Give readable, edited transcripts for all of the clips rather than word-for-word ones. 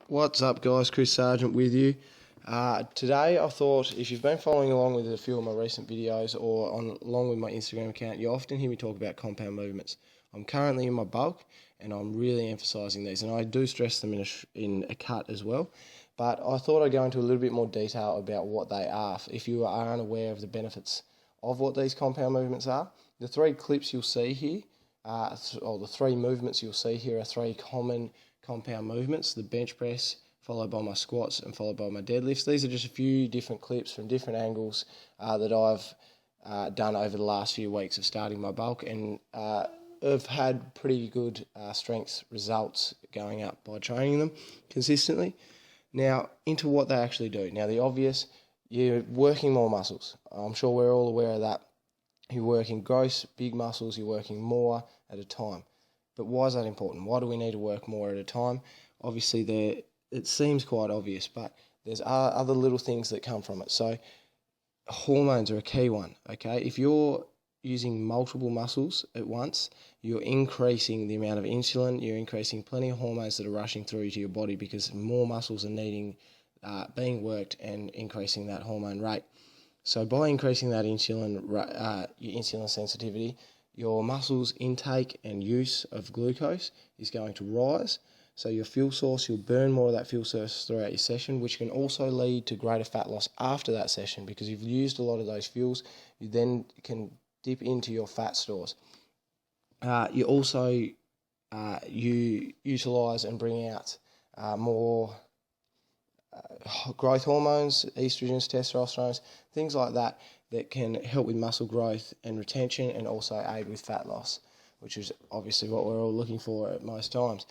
What's up, guys? Chris Sargent with you. Today I thought, if you've been following along with a few of my recent videos or along with my Instagram account, you often hear me talk about compound movements. I'm currently in my bulk and I'm really emphasising these, and I do stress them in a cut as well, but I thought I'd go into a little bit more detail about what they are if you are unaware of the benefits of what these compound movements are. The three clips you'll see here, or the three movements you'll see here, are three common compound movements: the bench press, followed by my squats, and followed by my deadlifts. These are just a few different clips from different angles that I've done over the last few weeks of starting my bulk, and I've had pretty good strength results going up by training them consistently. Now, into what they actually do. Now, the obvious, you're working more muscles. I'm sure we're all aware of that. You're working gross, big muscles, you're working more at a time. But why is that important? Why do we need to work more at a time? Obviously, it seems quite obvious, but there's other little things that come from it. So hormones are a key one, okay? If you're using multiple muscles at once, you're increasing the amount of insulin, you're increasing plenty of hormones that are rushing through to your body because more muscles are being worked and increasing that hormone rate. So by increasing that your insulin sensitivity, your muscles' intake and use of glucose is going to rise. So your fuel source, you'll burn more of that fuel source throughout your session, which can also lead to greater fat loss after that session, because you've used a lot of those fuels. You then can dip into your fat stores. You also you utilise and bring out more growth hormones, estrogens, testosterone, things like that can help with muscle growth and retention, and also aid with fat loss, which is obviously what we're all looking for at most times.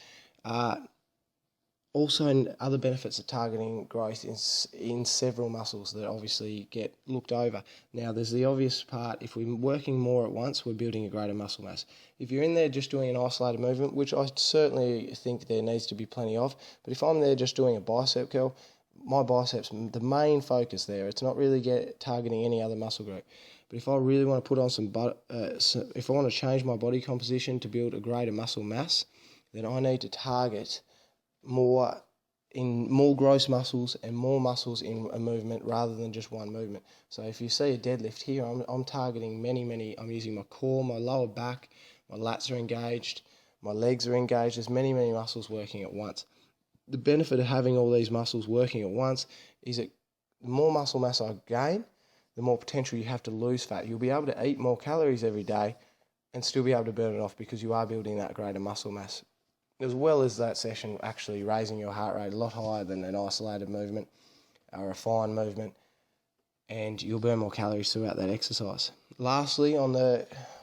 Also, other benefits of targeting growth in several muscles that obviously get looked over. Now, there's the obvious part. If we're working more at once, we're building a greater muscle mass. If you're in there just doing an isolated movement, which I certainly think there needs to be plenty of, but if I'm there just doing a bicep curl, my biceps, the main focus there, it's not really targeting any other muscle group. But if I really want to put on if I want to change my body composition to build a greater muscle mass, then I need to target more gross muscles and more muscles in a movement rather than just one movement. So if you see a deadlift here, I'm targeting many. I'm using my core, my lower back, my lats are engaged, my legs are engaged. There's many muscles working at once. The benefit of having all these muscles working at once is that the more muscle mass I gain, the more potential you have to lose fat. You'll be able to eat more calories every day and still be able to burn it off because you are building that greater muscle mass, as well as that session actually raising your heart rate a lot higher than an isolated movement or a fine movement, and you'll burn more calories throughout that exercise. Lastly, on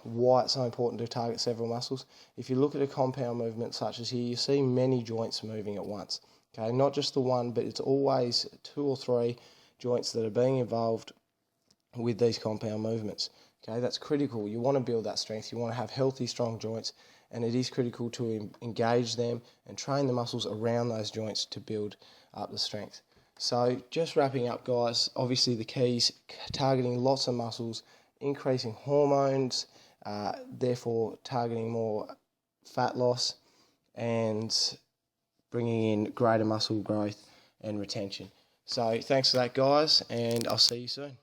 why it's so important to target several muscles, if you look at a compound movement such as here, you see many joints moving at once. Okay, not just the one, but it's always two or three joints that are being involved with these compound movements. Okay, that's critical. You want to build that strength. You want to have healthy, strong joints, and it is critical to engage them and train the muscles around those joints to build up the strength. So just wrapping up, guys, obviously the keys: targeting lots of muscles, increasing hormones, therefore targeting more fat loss, and bringing in greater muscle growth and retention. So thanks for that, guys, and I'll see you soon.